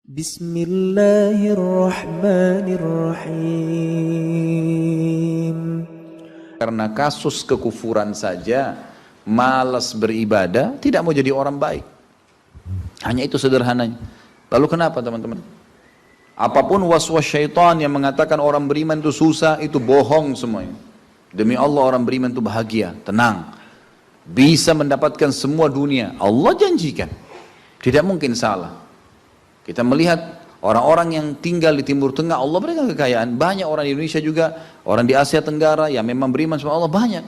Bismillahirrahmanirrahim. Karena kasus kekufuran saja, malas beribadah, tidak mau jadi orang baik. Hanya itu sederhananya. Lalu kenapa teman-teman? Apapun waswas syaitan yang mengatakan orang beriman itu susah, itu bohong semuanya. Demi Allah orang beriman itu bahagia, tenang. Bisa mendapatkan semua dunia. Allah janjikan. Tidak mungkin salah. Kita melihat orang-orang yang tinggal di Timur Tengah, Allah berikan kekayaan. Banyak orang di Indonesia juga, orang di Asia Tenggara yang memang beriman sama Allah banyak.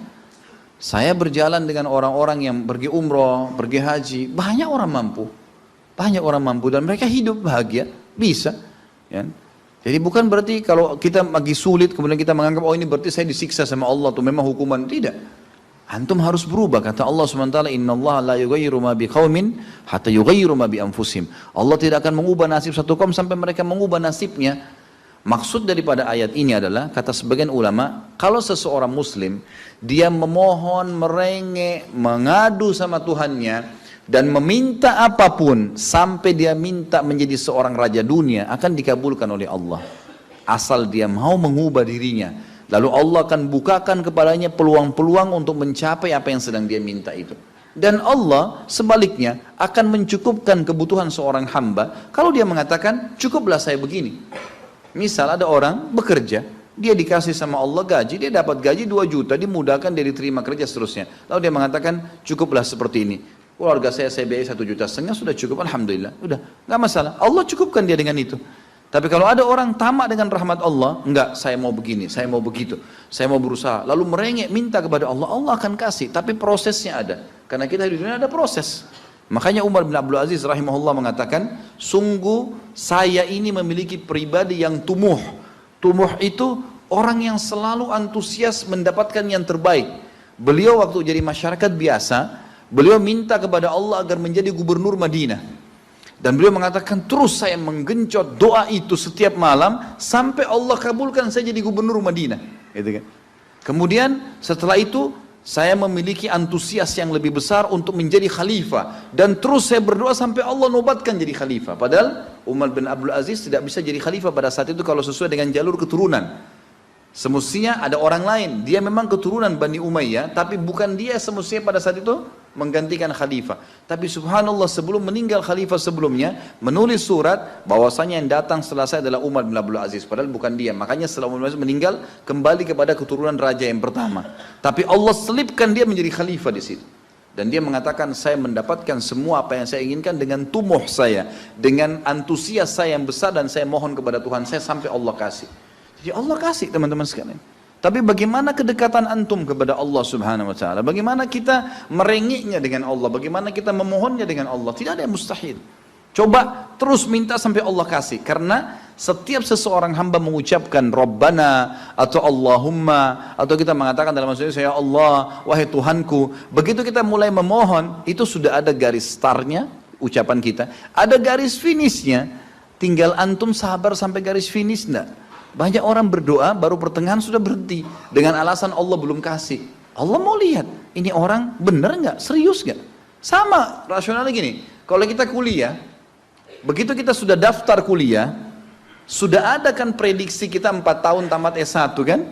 Saya berjalan dengan orang-orang yang pergi umroh, pergi haji, banyak orang mampu. Banyak orang mampu dan mereka hidup bahagia, bisa. Ya. Jadi bukan berarti kalau kita lagi sulit, kemudian kita menganggap, oh ini berarti saya disiksa sama Allah, itu memang hukuman. Tidak. Antum harus berubah, kata Allah SWT, innallaha la yughayyiru ma biqaumin hatta yughayyiru ma bi anfusihim. Allah tidak akan mengubah nasib satu kaum sampai mereka mengubah nasibnya. Maksud daripada ayat ini adalah, kata sebagian ulama, kalau seseorang muslim dia memohon, merengek, mengadu sama Tuhannya dan meminta apapun sampai dia minta menjadi seorang raja dunia, akan dikabulkan oleh Allah. Asal dia mau mengubah dirinya. Lalu Allah akan bukakan kepadanya peluang-peluang untuk mencapai apa yang sedang dia minta itu. Dan Allah sebaliknya akan mencukupkan kebutuhan seorang hamba kalau dia mengatakan, cukuplah saya begini. Misal ada orang bekerja, dia dikasih sama Allah gaji, dia dapat gaji 2 juta, dimudahkan, dia diterima kerja seterusnya. Lalu dia mengatakan, cukuplah seperti ini. Keluarga saya biayai 1,5 juta, sudah cukup, alhamdulillah. Udah, nggak masalah. Allah cukupkan dia dengan itu. Tapi kalau ada orang tamak dengan rahmat Allah, enggak, saya mau begini, saya mau begitu, saya mau berusaha, lalu merengek minta kepada Allah, Allah akan kasih, tapi prosesnya ada. Karena kita di dunia ada proses. Makanya Umar bin Abdul Aziz rahimahullah mengatakan, sungguh saya ini memiliki pribadi yang tumuh. Tumuh itu orang yang selalu antusias mendapatkan yang terbaik. Beliau waktu jadi masyarakat biasa, beliau minta kepada Allah agar menjadi gubernur Madinah. Dan beliau mengatakan, terus saya menggencot doa itu setiap malam sampai Allah kabulkan saya jadi gubernur Madinah. Gitu kan? Kemudian setelah itu saya memiliki antusias yang lebih besar untuk menjadi khalifah. Dan terus saya berdoa sampai Allah nobatkan jadi khalifah. Padahal Umar bin Abdul Aziz tidak bisa jadi khalifah pada saat itu kalau sesuai dengan jalur keturunan. Semestinya ada orang lain, dia memang keturunan Bani Umayyah, tapi bukan dia semestinya pada saat itu menggantikan khalifah. Tapi subhanallah, sebelum meninggal khalifah sebelumnya, menulis surat bahwasanya yang datang setelah saya adalah Umar bin Abdul Aziz, padahal bukan dia. Makanya setelah Umar bin Abdul Aziz meninggal, kembali kepada keturunan raja yang pertama. Tapi Allah selipkan dia menjadi khalifah di situ. Dan dia mengatakan, saya mendapatkan semua apa yang saya inginkan dengan tumuh saya, dengan antusias saya yang besar, dan saya mohon kepada Tuhan saya sampai Allah kasih. Jadi Allah kasih teman-teman sekalian. Tapi bagaimana kedekatan antum kepada Allah subhanahu wa ta'ala? Bagaimana kita merengeknya dengan Allah? Bagaimana kita memohonnya dengan Allah? Tidak ada yang mustahil. Coba terus minta sampai Allah kasih. Karena setiap seseorang hamba mengucapkan Rabbana atau Allahumma, atau kita mengatakan dalam maksudnya, ya Allah, wahai Tuhanku. Begitu kita mulai memohon, itu sudah ada garis startnya ucapan kita. Ada garis finishnya. Tinggal antum sabar sampai garis finish enggak? Banyak orang berdoa baru pertengahan sudah berhenti dengan alasan Allah belum kasih. Allah mau lihat ini orang benar nggak, serius nggak. Sama rasionalnya gini, kalau kita kuliah, begitu kita sudah daftar kuliah, sudah ada kan prediksi kita 4 tahun tamat S1 kan?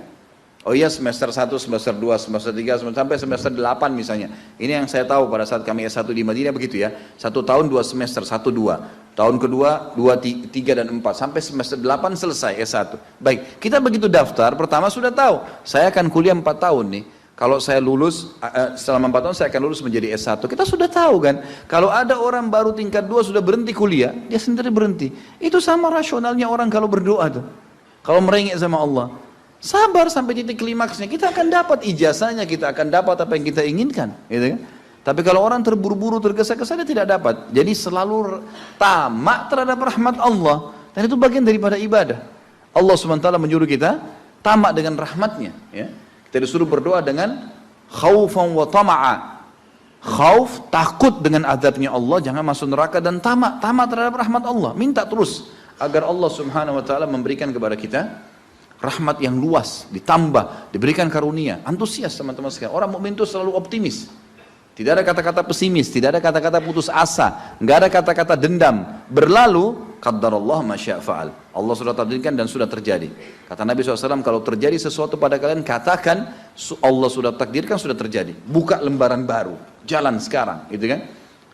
Oh iya, semester 1, semester 2, semester 3, sampai semester 8 misalnya. Ini yang saya tahu pada saat kami S1 di Madinah begitu ya. 1 tahun 2 semester, 1, 2. Tahun kedua, 2, 3, dan 4. Sampai semester 8 selesai S1. Baik, kita begitu daftar, pertama sudah tahu. Saya akan kuliah 4 tahun nih. Kalau saya lulus, selama 4 tahun saya akan lulus menjadi S1. Kita sudah tahu kan. Kalau ada orang baru tingkat 2 sudah berhenti kuliah, dia sendiri berhenti. Itu sama rasionalnya orang kalau berdoa tuh. Kalau merengek sama Allah. Sabar sampai titik klimaksnya, kita akan dapat ijazahnya, kita akan dapat apa yang kita inginkan, gitu kan? Tapi kalau orang terburu-buru, tergesa-gesa, dia tidak dapat. Jadi selalu tamak terhadap rahmat Allah, dan itu bagian daripada ibadah. Allah SWT menyuruh kita tamak dengan rahmatnya, ya. Kita disuruh berdoa dengan khaufan wa tama'a. Khauf, takut dengan azabnya Allah, jangan masuk neraka, dan tamak terhadap rahmat Allah. Minta terus agar Allah Subhanahu wa ta'ala memberikan kepada kita rahmat yang luas, ditambah, diberikan karunia. Antusias teman-teman sekalian. Orang mukmin itu selalu optimis. Tidak ada kata-kata pesimis, tidak ada kata-kata putus asa, nggak ada kata-kata dendam. Berlalu, qaddarallah ma syaa fa'al. Allah sudah takdirkan dan sudah terjadi. Kata Nabi SAW, kalau terjadi sesuatu pada kalian, katakan Allah sudah takdirkan, sudah terjadi. Buka lembaran baru, jalan sekarang, gitu kan?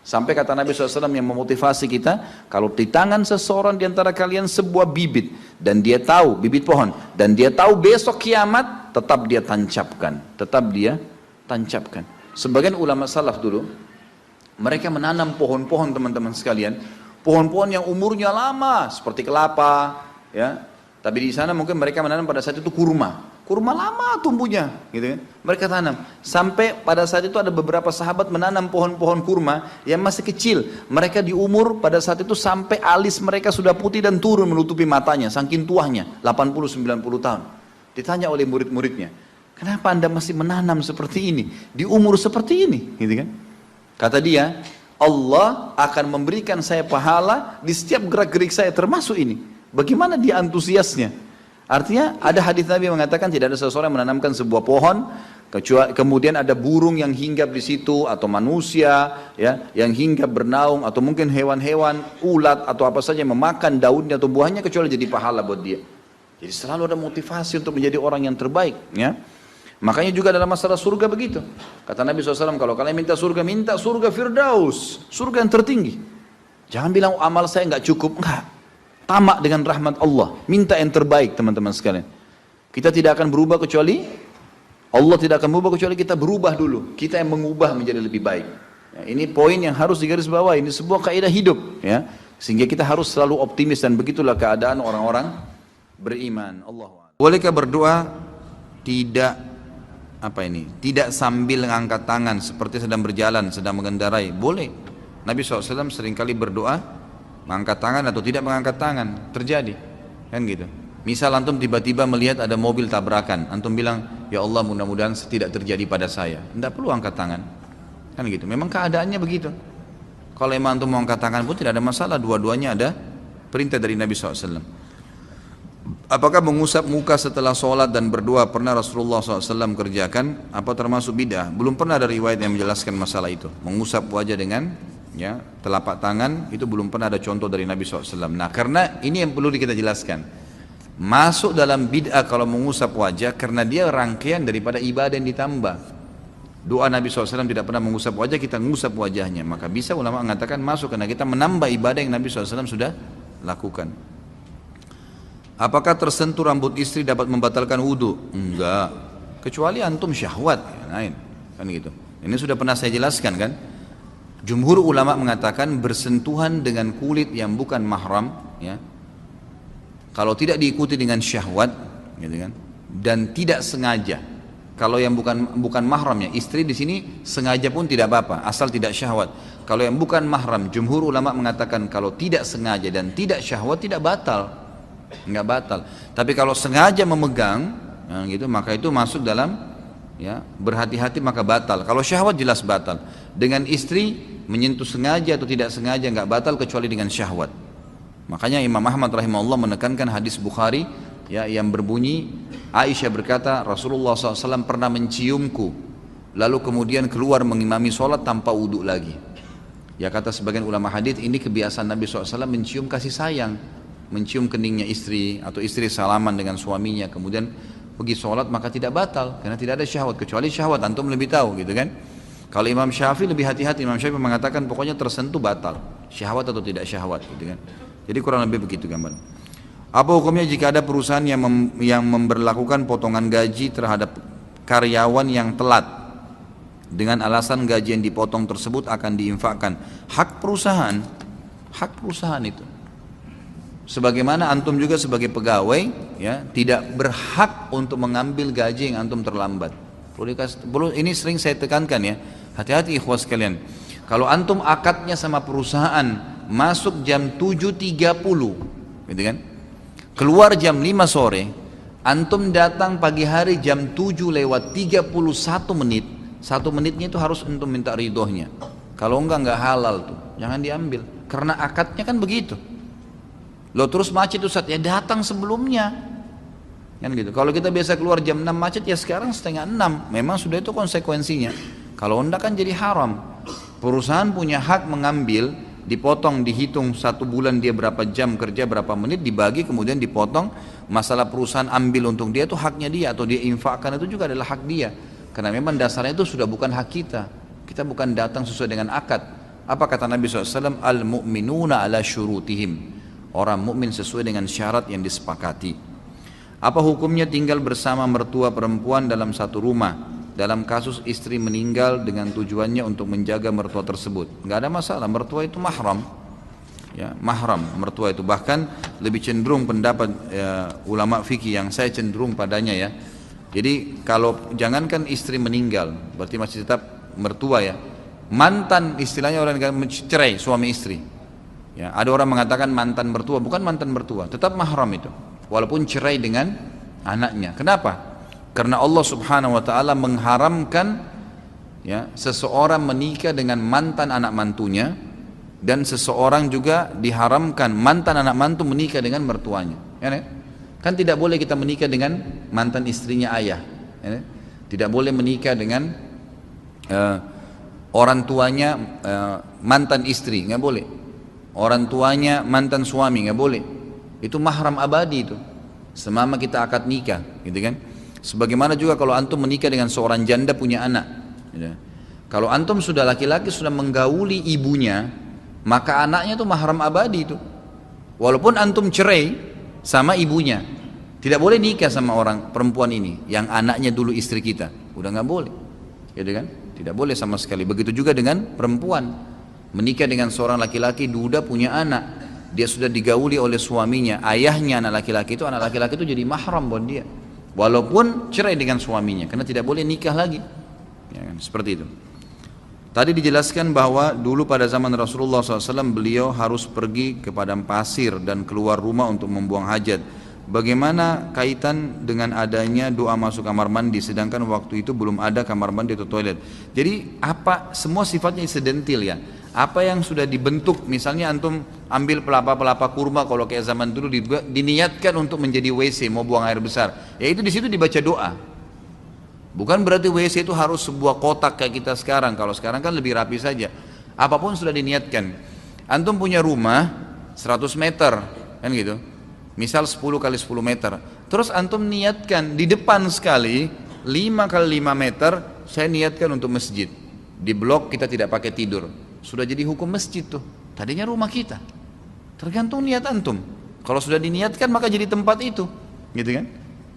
Sampai kata Nabi SAW yang memotivasi kita, kalau di tangan seseorang di antara kalian sebuah bibit, dan dia tahu, bibit pohon, dan dia tahu besok kiamat, tetap dia tancapkan, Sebagian ulama salaf dulu, mereka menanam pohon-pohon teman-teman sekalian, pohon-pohon yang umurnya lama, seperti kelapa, ya. Tapi di sana mungkin mereka menanam pada saat itu kurma lama tumbuhnya, gitu kan. Mereka tanam, sampai pada saat itu ada beberapa sahabat menanam pohon-pohon kurma yang masih kecil. Mereka di umur pada saat itu sampai alis mereka sudah putih dan turun menutupi matanya, saking tuahnya, 80-90 tahun. Ditanya oleh murid-muridnya, kenapa anda masih menanam seperti ini, di umur seperti ini, gitu kan. Kata dia, Allah akan memberikan saya pahala di setiap gerak-gerik saya, termasuk ini. Bagaimana dia antusiasnya? Artinya ada hadis Nabi yang mengatakan tidak ada seseorang yang menanamkan sebuah pohon, kemudian ada burung yang hinggap di situ, atau manusia ya, yang hinggap bernaung, atau mungkin hewan-hewan, ulat atau apa saja yang memakan daunnya atau buahnya, kecuali jadi pahala buat dia. Jadi selalu ada motivasi untuk menjadi orang yang terbaik, ya. Makanya juga dalam masalah surga begitu. Kata Nabi SAW, kalau kalian minta surga Firdaus, surga yang tertinggi. Jangan bilang amal saya nggak cukup, enggak. Tamak dengan rahmat Allah, minta yang terbaik teman-teman sekalian. Kita tidak akan berubah kecuali, Allah tidak akan berubah kecuali kita berubah dulu. Kita yang mengubah menjadi lebih baik. Ya, ini poin yang harus digarisbawahi, ini sebuah kaidah hidup, ya. Sehingga kita harus selalu optimis, dan begitulah keadaan orang-orang beriman. Allahu a'lam. Bolehkah berdoa tidak sambil mengangkat tangan seperti sedang berjalan, sedang mengendarai? Boleh. Nabi SAW seringkali berdoa mengangkat tangan atau tidak mengangkat tangan, terjadi, kan gitu. Misal antum tiba-tiba melihat ada mobil tabrakan, antum bilang, ya Allah mudah-mudahan tidak terjadi pada saya. Tidak perlu angkat tangan, kan gitu. Memang keadaannya begitu. Kalau emang antum mau angkat tangan pun tidak ada masalah, dua-duanya ada perintah dari Nabi SAW. Apakah mengusap muka setelah sholat dan berdoa pernah Rasulullah SAW kerjakan? Apa termasuk bid'ah? Belum pernah ada riwayat yang menjelaskan masalah itu. Mengusap wajah dengan telapak tangan, itu belum pernah ada contoh dari Nabi SAW. Nah, karena ini yang perlu kita jelaskan. Masuk dalam bid'ah kalau mengusap wajah, karena dia rangkaian daripada ibadah yang ditambah. Doa Nabi SAW tidak pernah mengusap wajah, kita mengusap wajahnya. Maka bisa ulama mengatakan masuk, karena kita menambah ibadah yang Nabi SAW sudah lakukan. Apakah tersentuh rambut istri dapat membatalkan wudhu? Enggak, kecuali antum syahwat, lain, kan gitu. Ini sudah pernah saya jelaskan, kan. Jumhur ulama mengatakan bersentuhan dengan kulit yang bukan mahram, ya, kalau tidak diikuti dengan syahwat, gitu kan, dan tidak sengaja. Kalau yang bukan mahramnya, istri di sini sengaja pun tidak apa-apa, asal tidak syahwat. Kalau yang bukan mahram, jumhur ulama mengatakan kalau tidak sengaja dan tidak syahwat tidak batal, nggak batal. Tapi kalau sengaja memegang, gitu, maka itu masuk dalam, ya, berhati-hati maka batal. Kalau syahwat jelas batal. Dengan istri menyentuh sengaja atau tidak sengaja nggak batal kecuali dengan syahwat. Makanya Imam Ahmad rahimahullah menekankan hadis Bukhari, ya, yang berbunyi Aisyah berkata Rasulullah SAW pernah menciumku, lalu kemudian keluar mengimami sholat tanpa wudhu lagi. Ya, kata sebagian ulama hadis, ini kebiasaan Nabi SAW mencium kasih sayang, mencium keningnya istri, atau istri salaman dengan suaminya kemudian pergi sholat, maka tidak batal karena tidak ada syahwat. Kecuali syahwat, antum lebih tahu, gitu kan. Kalau Imam Syafi'i lebih hati-hati, Imam Syafi'i mengatakan pokoknya tersentuh batal, syahwat atau tidak syahwat, gitu kan. Jadi kurang lebih begitu gambar. Apa hukumnya jika ada perusahaan yang memberlakukan potongan gaji terhadap karyawan yang telat dengan alasan gaji yang dipotong tersebut akan diinfakkan? Hak perusahaan itu. Sebagaimana antum juga sebagai pegawai, ya, tidak berhak untuk mengambil gaji yang antum terlambat. Ini sering saya tekankan, ya. Hati-hati ikhwas sekalian. Kalau antum akadnya sama perusahaan masuk jam 7.30, gitu kan, keluar jam 5 sore, antum datang pagi hari jam 7:31 menit, 1 menitnya itu harus antum minta ridhonya. Kalau enggak halal tuh, jangan diambil. Karena akadnya kan begitu. Lo terus macet Ustaz, ya datang sebelumnya, kan gitu. Kalau kita biasa keluar jam 6 macet, ya sekarang setengah 6, memang sudah itu konsekuensinya. Kalau enggak kan jadi haram. Perusahaan punya hak mengambil dipotong, dihitung 1 bulan dia berapa jam kerja, berapa menit, dibagi kemudian dipotong. Masalah perusahaan ambil untung dia itu haknya dia, atau dia infakkan itu juga adalah hak dia. Karena memang dasarnya itu sudah bukan hak kita. Kita bukan datang sesuai dengan akad. Apa kata Nabi SAW? Al-mu'minuna ala syurutihim. Orang mukmin sesuai dengan syarat yang disepakati. Apa hukumnya tinggal bersama mertua perempuan dalam satu rumah dalam kasus istri meninggal dengan tujuannya untuk menjaga mertua tersebut? Nggak ada masalah, mertua itu mahram, ya, mahram mertua itu. Bahkan lebih cenderung pendapat ulama fikih yang saya cenderung padanya, ya. Jadi kalau jangankan istri meninggal, berarti masih tetap mertua, ya. Mantan, istilahnya orang cerai suami istri, ya. Ada orang mengatakan mantan mertua, bukan mantan mertua, tetap mahram itu. Walaupun cerai dengan anaknya. Kenapa? Karena Allah Subhanahu wa taala mengharamkan, ya, seseorang menikah dengan mantan anak mantunya, dan seseorang juga diharamkan mantan anak mantu menikah dengan mertuanya. Ya, kan tidak boleh kita menikah dengan mantan istrinya ayah. Ya, tidak boleh menikah dengan orang tuanya mantan istri, nggak boleh. Orang tuanya mantan suami, nggak boleh. Itu mahram abadi itu, selama kita akad nikah, gitu kan. Sebagaimana juga kalau antum menikah dengan seorang janda punya anak, gitu. Kalau antum sudah laki-laki sudah menggauli ibunya, maka anaknya itu mahram abadi itu. Walaupun antum cerai sama ibunya, tidak boleh nikah sama orang perempuan ini yang anaknya dulu istri kita, udah nggak boleh, gitu kan. Tidak boleh sama sekali. Begitu juga dengan perempuan menikah dengan seorang laki-laki, duda punya anak, dia sudah digauli oleh suaminya, ayahnya anak laki-laki itu jadi mahram buat dia, walaupun cerai dengan suaminya, karena tidak boleh nikah lagi, ya kan? Seperti itu. Tadi dijelaskan bahwa dulu pada zaman Rasulullah SAW beliau harus pergi ke padang pasir dan keluar rumah untuk membuang hajat. Bagaimana kaitan dengan adanya doa masuk kamar mandi, sedangkan waktu itu belum ada kamar mandi atau toilet? Jadi apa, semua sifatnya insidental, ya. Apa yang sudah dibentuk, misalnya antum ambil pelapa-pelapa kurma, kalau kayak zaman dulu diniatkan untuk menjadi WC, mau buang air besar, ya itu di situ dibaca doa. Bukan berarti WC itu harus sebuah kotak kayak kita sekarang. Kalau sekarang kan lebih rapi saja. Apapun sudah diniatkan. Antum punya rumah 100 meter, kan gitu. Misal 10 kali 10 meter. Terus antum niatkan di depan sekali 5 kali 5 meter, saya niatkan untuk masjid. Di blok kita tidak pakai tidur. Sudah jadi hukum masjid tuh. Tadinya rumah kita. Tergantung niat antum. Kalau sudah diniatkan maka jadi tempat itu, gitu kan?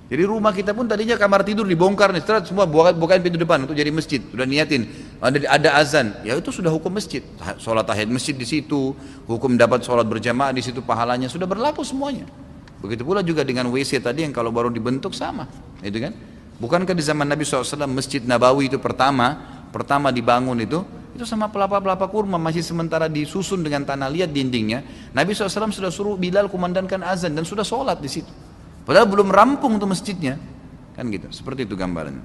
Jadi rumah kita pun tadinya kamar tidur dibongkar nih, semua bukain pintu depan untuk jadi masjid. Sudah niatin, ada azan, ya itu sudah hukum masjid. Sholat tahiyat masjid di situ, hukum dapat sholat berjamaah di situ, pahalanya sudah berlaku semuanya. Begitu pula juga dengan WC tadi yang kalau baru dibentuk sama, gitu kan? Bukankah di zaman Nabi SAW Masjid Nabawi itu pertama dibangun itu sama pelapa-pelapa kurma, masih sementara disusun dengan tanah liat dindingnya. Nabi SAW sudah suruh Bilal kumandangkan azan dan sudah sholat di situ. Padahal belum rampung tuh masjidnya, kan gitu. Seperti itu gambaran.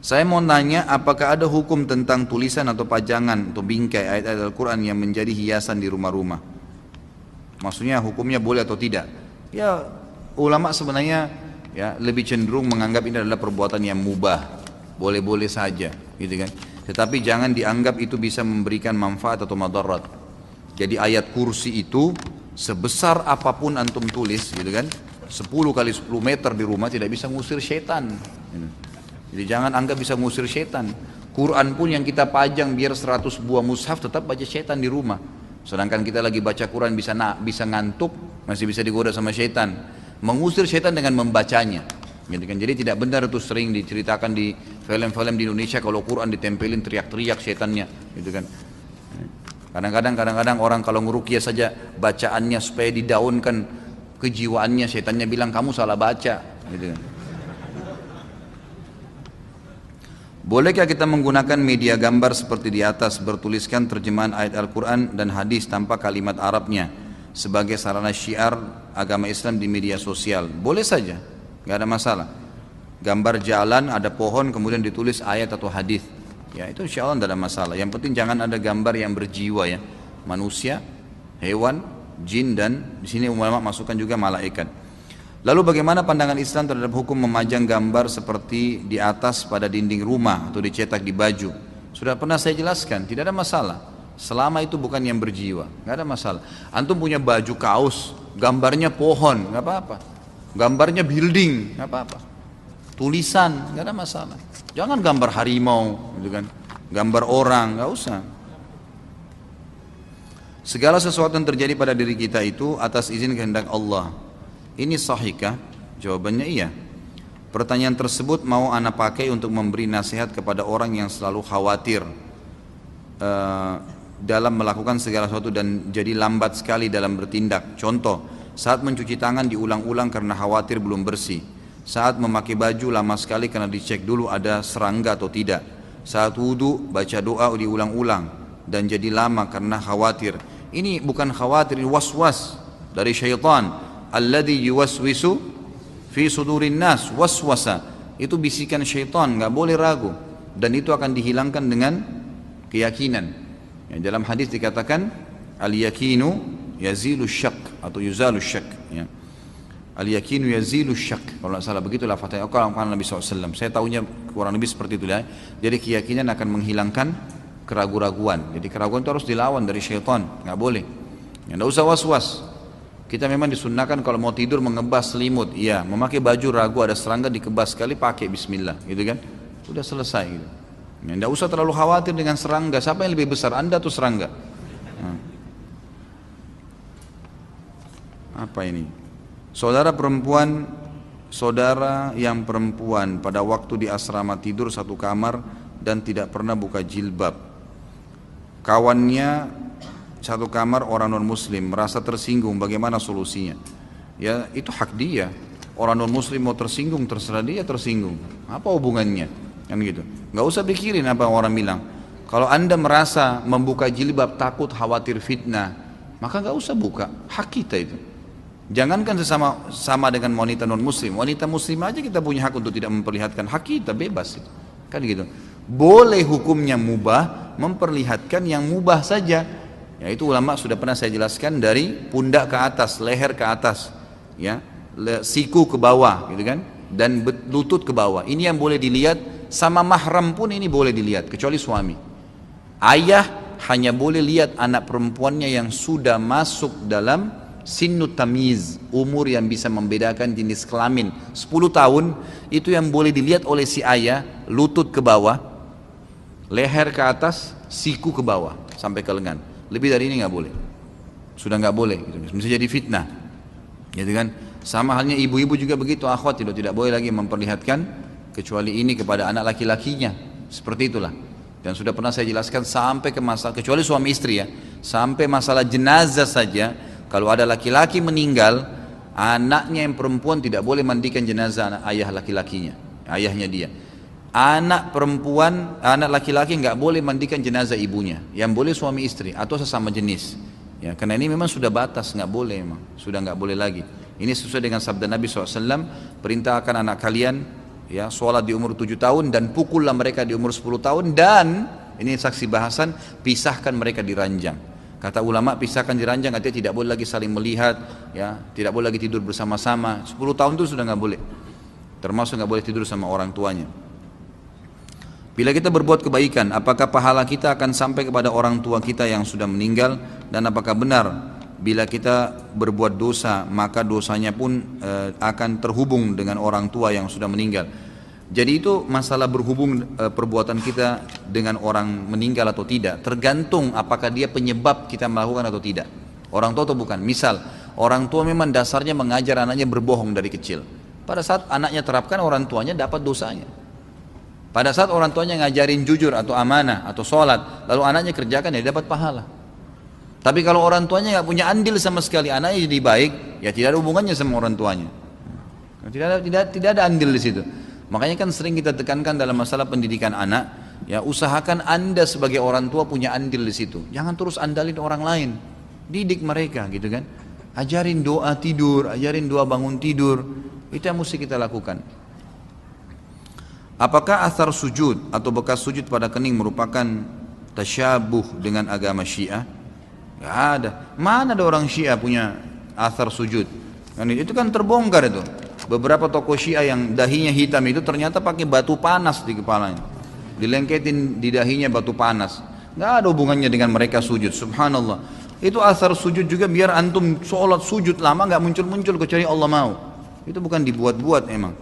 Saya mau nanya, apakah ada hukum tentang tulisan atau pajangan atau bingkai ayat-ayat Al-Quran yang menjadi hiasan di rumah-rumah? Maksudnya hukumnya boleh atau tidak? Ya ulama sebenarnya ya lebih cenderung menganggap ini adalah perbuatan yang mubah, boleh-boleh saja, gitu kan. Tetapi jangan dianggap itu bisa memberikan manfaat atau madarat. Jadi ayat kursi itu sebesar apapun antum tulis, gitu kan, 10 kali 10 meter di rumah tidak bisa ngusir setan. Jadi jangan anggap bisa ngusir setan. Quran pun yang kita pajang biar 100 buah mushaf tetap baca setan di rumah. Sedangkan kita lagi baca Quran bisa ngantuk, masih bisa digoda sama setan. Mengusir setan dengan membacanya. Gitu kan. Jadi tidak benar itu sering diceritakan di film-film di Indonesia kalau Quran ditempelin teriak-teriak setannya, gitu kan. Kadang-kadang orang kalau ngeruqyah saja bacaannya supaya didaunkan kejiwaannya, setannya bilang kamu salah baca, gitu kan. Bolehkah kita menggunakan media gambar seperti di atas bertuliskan terjemahan ayat Al-Quran dan hadis tanpa kalimat Arabnya sebagai sarana syiar agama Islam di media sosial? Boleh saja, nggak ada masalah. Gambar jalan, ada pohon, kemudian ditulis ayat atau hadis. Ya itu insya Allah tidak ada masalah. Yang penting jangan ada gambar yang berjiwa, ya, manusia, hewan, jin, dan di sini ulama masukkan juga malaikat. Lalu bagaimana pandangan Islam terhadap hukum memajang gambar seperti di atas pada dinding rumah atau dicetak di baju? Sudah pernah saya jelaskan, tidak ada masalah. Selama itu bukan yang berjiwa, nggak ada masalah. Antum punya baju kaos, gambarnya pohon, nggak apa-apa. Gambarnya building, nggak apa-apa. Tulisan, nggak ada masalah. Jangan gambar harimau, gitu kan? Gambar orang, nggak usah. Segala sesuatu yang terjadi pada diri kita itu atas izin kehendak Allah. Ini sahihkah? Jawabannya iya. Pertanyaan tersebut mau ana pakai untuk memberi nasihat kepada orang yang selalu khawatir dalam melakukan segala sesuatu dan jadi lambat sekali dalam bertindak. Contoh, saat mencuci tangan diulang-ulang karena khawatir belum bersih. Saat memakai baju lama sekali karena dicek dulu ada serangga atau tidak. Saat wudu baca doa diulang-ulang dan jadi lama karena khawatir. Ini bukan khawatir, ini was-was dari syaitan. Alladzi yuwaswisu fi sudurin nas, waswasa. Itu bisikan syaitan, nggak boleh ragu. Dan itu akan dihilangkan dengan keyakinan. Ya, dalam hadis dikatakan al-yakinu yazilu syak atau yuzalu syak. Ya. Al-yakinu yazilu syak. Kalau tidak salah begitu lafadznya. Kalau Nabi SAW. Saya tahunya kurang lebih seperti itu ya. Jadi keyakinan akan menghilangkan keraguan-raguan. Jadi keraguan itu harus dilawan dari syaitan. Nggak boleh. Ya, nggak usah was-was. Kita memang disunnahkan kalau mau tidur mengebas selimut. Iya, memakai baju ragu ada serangga dikebas sekali pakai bismillah, gitu kan? Udah selesai gitu. Ya, tidak usah terlalu khawatir dengan serangga. Siapa yang lebih besar, Anda atau serangga? Nah. Apa ini? Saudara yang perempuan pada waktu di asrama tidur satu kamar dan tidak pernah buka jilbab. Kawannya satu kamar orang non muslim merasa tersinggung, bagaimana solusinya? Ya itu hak dia. Orang non muslim mau tersinggung terserah dia tersinggung. Apa hubungannya? Kan gitu. Nggak usah pikirin apa orang bilang. Kalau anda merasa membuka jilbab takut khawatir fitnah, maka nggak usah buka. Hak kita itu. Jangankan sama dengan wanita non muslim. Wanita muslim aja kita punya hak untuk tidak memperlihatkan. Hak kita bebas itu. Kan gitu. Boleh hukumnya mubah memperlihatkan yang mubah saja. Ya itu ulama sudah pernah saya jelaskan dari pundak ke atas, leher ke atas, ya, siku ke bawah, gitu kan, dan lutut ke bawah. Ini yang boleh dilihat, sama mahram pun ini boleh dilihat, kecuali suami. Ayah hanya boleh lihat anak perempuannya yang sudah masuk dalam sinnut tamyiz, umur yang bisa membedakan jenis kelamin. 10 tahun itu yang boleh dilihat oleh si ayah, lutut ke bawah, leher ke atas, siku ke bawah sampai ke lengan. Lebih dari ini nggak boleh, sudah nggak boleh, gitu. Bisa jadi fitnah, gitu kan? Sama halnya ibu-ibu juga begitu, akhwat tidak boleh lagi memperlihatkan kecuali ini kepada anak laki-lakinya, seperti itulah. Dan sudah pernah saya jelaskan sampai ke masalah, kecuali suami istri ya, sampai masalah jenazah saja, kalau ada laki-laki meninggal, anaknya yang perempuan tidak boleh mandikan jenazah anak ayah laki-lakinya, ayahnya dia. Anak perempuan, anak laki-laki nggak boleh mandikan jenazah ibunya. Yang boleh suami istri atau sesama jenis. Ya, karena ini memang sudah batas, nggak boleh memang, sudah nggak boleh lagi. Ini sesuai dengan sabda Nabi SAW, perintahkan anak kalian, ya, sholat di umur 7 tahun dan pukullah mereka di umur 10 tahun dan ini saksi bahasan, pisahkan mereka di ranjang. Kata ulama pisahkan di ranjang artinya tidak boleh lagi saling melihat, ya, tidak boleh lagi tidur bersama-sama. 10 tahun itu sudah nggak boleh. Termasuk nggak boleh tidur sama orang tuanya. Bila kita berbuat kebaikan, apakah pahala kita akan sampai kepada orang tua kita yang sudah meninggal? Dan apakah benar bila kita berbuat dosa, maka dosanya pun akan terhubung dengan orang tua yang sudah meninggal? Jadi itu masalah berhubung perbuatan kita dengan orang meninggal atau tidak, tergantung apakah dia penyebab kita melakukan atau tidak. Orang tua atau bukan. Misal, orang tua memang dasarnya mengajar anaknya berbohong dari kecil. Pada saat anaknya terapkan, orang tuanya dapat dosanya. Pada saat orang tuanya ngajarin jujur atau amanah atau sholat, lalu anaknya kerjakan, ya dapat pahala. Tapi kalau orang tuanya nggak punya andil sama sekali, anaknya jadi baik, ya tidak ada hubungannya sama orang tuanya. Tidak ada andil di situ. Makanya kan sering kita tekankan dalam masalah pendidikan anak, ya usahakan anda sebagai orang tua punya andil di situ. Jangan terus andalin orang lain. Didik mereka, gitu kan. Ajarin doa tidur, ajarin doa bangun tidur. Itu yang mesti kita lakukan. Apakah athar sujud atau bekas sujud pada kening merupakan tasyabuh dengan agama Syiah? Gak ada. Mana ada orang Syiah punya athar sujud? Itu kan terbongkar itu. Beberapa tokoh Syiah yang dahinya hitam itu ternyata pakai batu panas di kepalanya. Dilengketin di dahinya batu panas. Nggak ada hubungannya dengan mereka sujud, subhanallah. Itu asar sujud juga biar antum sholat sujud lama nggak muncul-muncul kecuali Allah mau. Itu bukan dibuat-buat emang.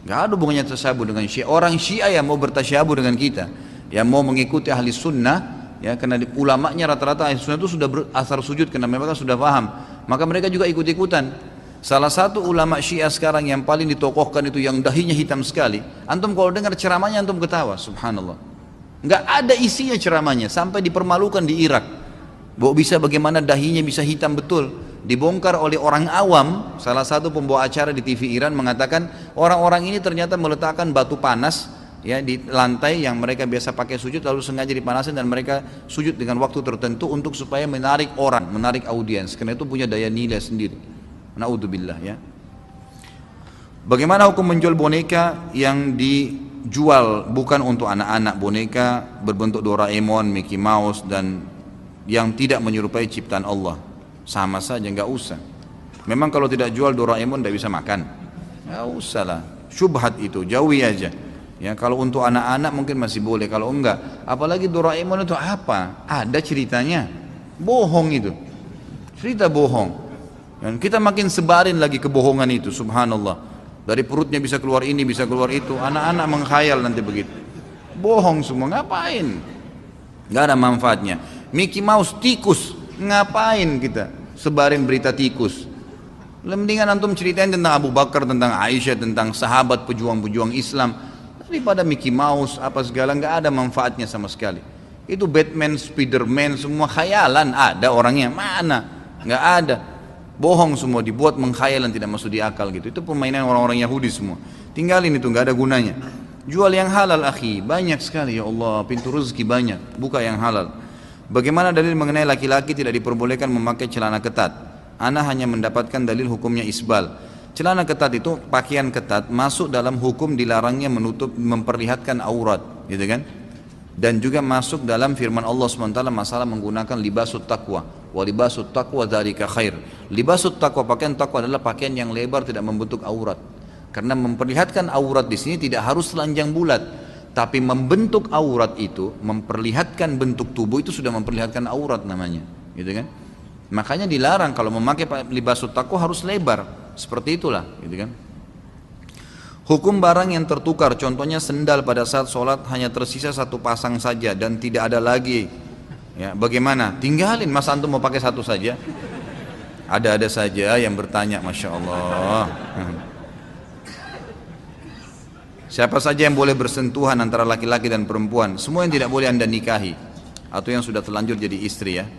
Nggak ada hubungannya tasyabuh dengan Syiah. Orang Syiah yang mau bertasyabuh dengan kita, yang mau mengikuti ahli sunnah, ya karena ulamanya rata-rata ahli sunnah itu sudah asar sujud karena mereka sudah paham. Maka mereka juga ikut-ikutan. Salah satu ulama Syiah sekarang yang paling ditokohkan itu yang dahinya hitam sekali. Antum kalau dengar ceramahnya antum ketawa, subhanallah. Nggak ada isinya ceramahnya, sampai dipermalukan di Irak. Bisa bagaimana dahinya bisa hitam betul. Dibongkar oleh orang awam. Salah satu pembawa acara di TV Iran mengatakan orang-orang ini ternyata meletakkan batu panas ya di lantai yang mereka biasa pakai sujud, lalu sengaja dipanasin dan mereka sujud dengan waktu tertentu untuk supaya menarik orang, menarik audiens. Karena itu punya daya nilai sendiri. Naudzubillah ya. Bagaimana hukum menjual boneka yang dijual bukan untuk anak-anak, boneka berbentuk Doraemon, Mickey Mouse dan yang tidak menyerupai ciptaan Allah? Sama saja, nggak usah. Memang kalau tidak jual Doraemon tidak bisa makan, nggak usah lah. Syubhat itu jauhi aja. Ya kalau untuk anak-anak mungkin masih boleh, kalau enggak, apalagi Doraemon itu apa? Ada ceritanya, bohong itu, cerita bohong. Dan kita makin sebarin lagi kebohongan itu, subhanallah. Dari perutnya bisa keluar ini, bisa keluar itu. Anak-anak mengkhayal nanti begitu. Bohong semua, ngapain? Gak ada manfaatnya. Mickey Mouse, tikus, ngapain kita sebarin berita tikus? Mendingan antum ceritain tentang Abu Bakar, tentang Aisyah, tentang sahabat pejuang-pejuang Islam. Daripada Mickey Mouse, apa segala, gak ada manfaatnya sama sekali. Itu Batman, Spiderman, semua khayalan. Ada orangnya, mana? Gak ada. Bohong semua, dibuat mengkhayalan, tidak masuk di akal gitu. Itu permainan orang-orang Yahudi semua. Tinggalin itu, nggak ada gunanya. Jual yang halal akhi, banyak sekali ya Allah, pintu rezeki banyak. Buka yang halal. Bagaimana dalil mengenai laki-laki tidak diperbolehkan memakai celana ketat? Ana hanya mendapatkan dalil hukumnya isbal. Celana ketat itu pakaian ketat masuk dalam hukum dilarangnya menutup, memperlihatkan aurat, gitu kan? Dan juga masuk dalam firman Allah SWT masalah menggunakan libasut taqwa. Wa libasut taqwa dzalika khair. Libasut taqwa, pakaian taqwa adalah pakaian yang lebar tidak membentuk aurat. Karena memperlihatkan aurat di sini tidak harus telanjang bulat, tapi membentuk aurat itu, memperlihatkan bentuk tubuh itu sudah memperlihatkan aurat namanya, gitu kan? Makanya dilarang kalau memakai libasut taqwa harus lebar, seperti itulah, gitu kan? Hukum barang yang tertukar, contohnya sendal pada saat sholat hanya tersisa satu pasang saja dan tidak ada lagi. Ya, bagaimana? Tinggalin, masa antum mau pakai satu saja? Ada-ada saja yang bertanya, Masya Allah. Siapa saja yang boleh bersentuhan antara laki-laki dan perempuan? Semua yang tidak boleh anda nikahi atau yang sudah terlanjur jadi istri ya.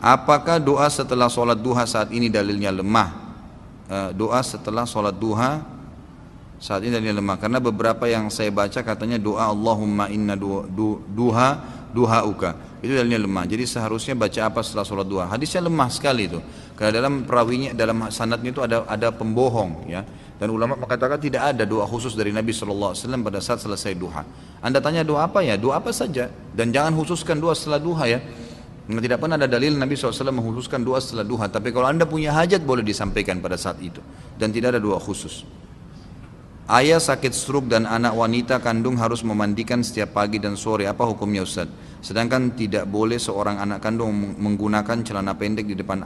Apakah doa setelah sholat duha saat ini dalilnya lemah? Doa setelah sholat duha saat ini dalilnya lemah karena beberapa yang saya baca katanya doa Allahumma inna duhauka itu dalilnya lemah. Jadi seharusnya baca apa setelah sholat duha? Hadisnya lemah sekali itu karena dalam perawinya, dalam sanadnya itu ada pembohong ya. Dan ulama mengatakan tidak ada doa khusus dari Nabi SAW pada saat selesai duha. Anda tanya doa apa ya? Doa apa saja dan jangan khususkan doa setelah duha ya. Tidak pernah ada dalil Nabi SAW mengkhususkan doa setelah duha. Tapi kalau anda punya hajat boleh disampaikan pada saat itu. Dan tidak ada doa khusus. Ayah sakit stroke dan anak wanita kandung harus memandikan setiap pagi dan sore. Apa hukumnya Ustaz? Sedangkan tidak boleh seorang anak kandung menggunakan celana pendek di depan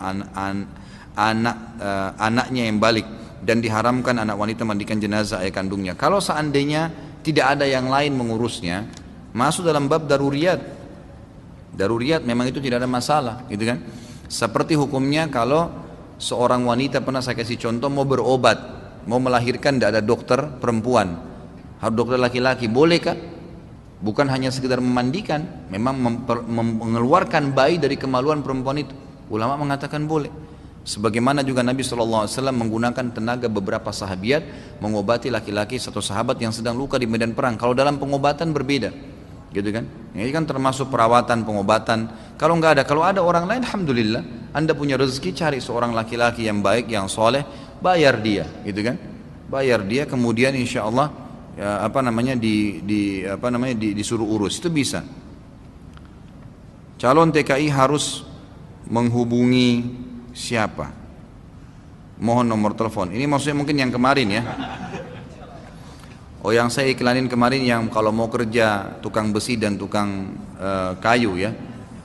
anaknya yang balik. Dan diharamkan anak wanita mandikan jenazah ayah kandungnya. Kalau seandainya tidak ada yang lain mengurusnya, masuk dalam bab daruriyat. Daruriyat memang itu tidak ada masalah, gitu kan? Seperti hukumnya kalau seorang wanita, pernah saya kasih contoh, mau berobat, mau melahirkan, tidak ada dokter perempuan, harus dokter laki-laki, bolehkah? Bukan hanya sekedar memandikan, memang mengeluarkan bayi dari kemaluan perempuan itu. Ulama mengatakan boleh. Sebagaimana juga Nabi SAW menggunakan tenaga beberapa sahabiat mengobati laki-laki satu sahabat yang sedang luka di medan perang. Kalau dalam pengobatan berbeda, gitu kan? Ini kan termasuk perawatan, pengobatan. Kalau nggak ada, kalau ada orang lain, alhamdulillah, anda punya rezeki, cari seorang laki-laki yang baik, yang soleh, bayar dia, gitu kan? Bayar dia, kemudian insya Allah ya, disuruh urus, itu bisa. Calon TKI harus menghubungi siapa? Mohon nomor telepon. Ini maksudnya mungkin yang kemarin ya. Oh, yang saya iklanin kemarin yang kalau mau kerja tukang besi dan tukang kayu ya,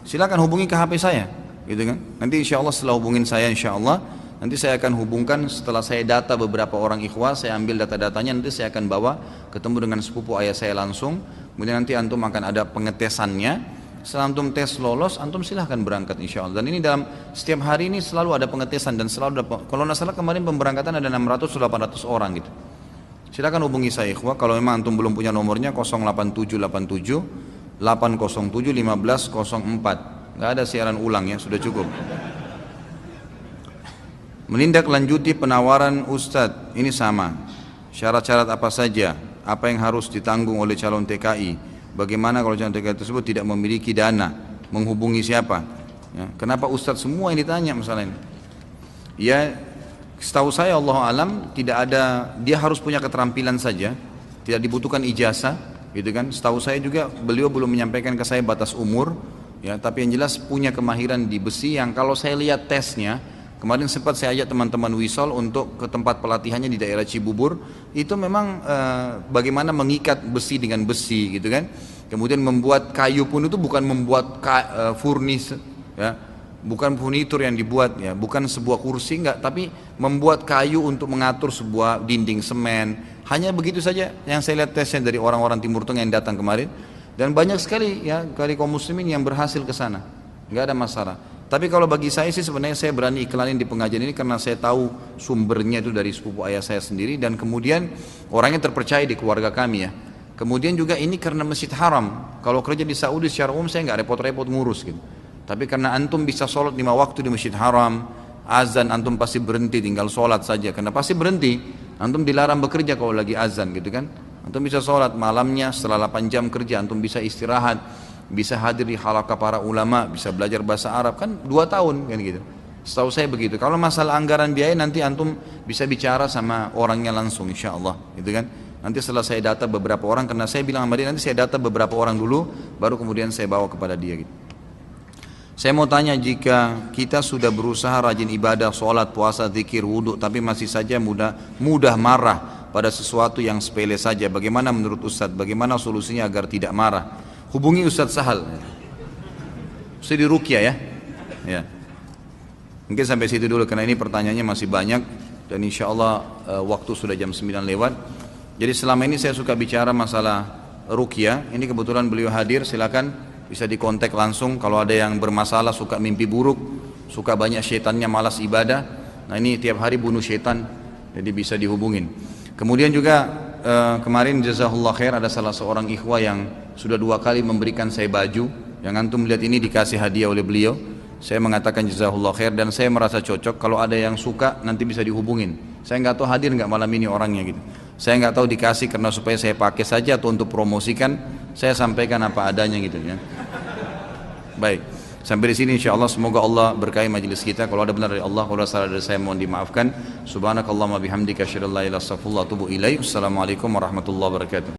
silakan hubungi ke HP saya, gitu kan. Nanti insya Allah setelah hubungin saya, insya Allah nanti saya akan hubungkan setelah saya data beberapa orang ikhwah, saya ambil data-datanya, nanti saya akan bawa ketemu dengan sepupu ayah saya langsung. Kemudian nanti antum akan ada pengetesannya. Setelah antum tes lolos, antum silahkan berangkat insya Allah. Dan ini dalam setiap hari ini selalu ada pengetesan dan selalu ada, kalau nggak salah kemarin pemberangkatan ada 600-800 orang gitu. Silakan hubungi saya ikhwah, kalau memang antum belum punya nomornya 08787 807 1504. Nggak ada siaran ulang ya, sudah cukup. Menindaklanjuti penawaran Ustadz, ini sama. Syarat-syarat apa saja? Apa yang harus ditanggung oleh calon TKI? Bagaimana kalau calon TKI tersebut tidak memiliki dana? Menghubungi siapa? Ya, kenapa Ustadz semua yang ditanya masalah ini? Ya, setahu saya Allah alam tidak ada, dia harus punya keterampilan saja, tidak dibutuhkan ijazah, gitu kan? Setahu saya juga beliau belum menyampaikan ke saya batas umur, ya. Tapi yang jelas punya kemahiran di besi yang kalau saya lihat tesnya, kemarin sempat saya ajak teman-teman Wisol untuk ke tempat pelatihannya di daerah Cibubur, itu memang bagaimana mengikat besi dengan besi, gitu kan? Kemudian membuat kayu pun itu bukan membuat furnis, ya. Bukan furnitur yang dibuat ya, bukan sebuah kursi enggak, tapi membuat kayu untuk mengatur sebuah dinding semen. Hanya begitu saja yang saya lihat tesnya dari orang-orang Timur Tengah yang datang kemarin, dan banyak sekali ya dari kaum muslimin yang berhasil ke sana, enggak ada masalah. Tapi kalau bagi saya sih sebenarnya saya berani iklanin di pengajian ini karena saya tahu sumbernya itu dari sepupu ayah saya sendiri, dan kemudian orangnya terpercaya di keluarga kami ya. Kemudian juga ini karena Masjid Haram. Kalau kerja di Saudi secara umum saya nggak repot-repot ngurus gitu. Tapi karena antum bisa sholat 5 waktu di Masjid Haram, azan antum pasti berhenti tinggal sholat saja. Karena pasti berhenti, antum dilarang bekerja kalau lagi azan gitu kan. Antum bisa sholat malamnya setelah 8 jam kerja, antum bisa istirahat, bisa hadir di halaqah para ulama, bisa belajar bahasa Arab, kan 2 tahun kan gitu. Setahu saya begitu. Kalau masalah anggaran biaya nanti antum bisa bicara sama orangnya langsung insya Allah gitu kan. Nanti setelah saya data beberapa orang, karena saya bilang sama dia nanti saya data beberapa orang dulu, baru kemudian saya bawa kepada dia gitu. Saya mau tanya, jika kita sudah berusaha rajin ibadah, sholat, puasa, zikir, wudhu, tapi masih saja mudah marah pada sesuatu yang sepele saja, bagaimana menurut Ustadz? Bagaimana solusinya agar tidak marah? Hubungi Ustadz Sahal. Ustadz di Ruqyah ya. Ya. Mungkin sampai situ dulu karena ini pertanyaannya masih banyak dan insya Allah waktu sudah jam 9 lewat. Jadi selama ini saya suka bicara masalah Ruqyah. Ini kebetulan beliau hadir, silakan bisa dikontak langsung. Kalau ada yang bermasalah, suka mimpi buruk, suka banyak syaitannya, malas ibadah, nah ini tiap hari bunuh syaitan, jadi bisa dihubungin. Kemudian juga kemarin jazakallah khair, ada salah seorang ikhwah yang sudah 2 kali memberikan saya baju yang antum lihat ini, dikasih hadiah oleh beliau. Saya mengatakan jazakallah khair dan saya merasa cocok. Kalau ada yang suka nanti bisa dihubungin. Saya nggak tahu hadir nggak malam ini orangnya gitu. Saya nggak tahu dikasih karena supaya saya pakai saja atau untuk promosikan. Saya sampaikan apa adanya gitu ya. Baik, sampai di sini insya Allah. Semoga Allah berkahi majelis kita. Kalau ada benar dari Allah, kalau salah dari saya mohon dimaafkan. Subhanakallahumma bihamdika asyhadu an la ilaha illa anta astaghfiruka wa atubu ilaik. Assalamualaikum warahmatullahi wabarakatuh.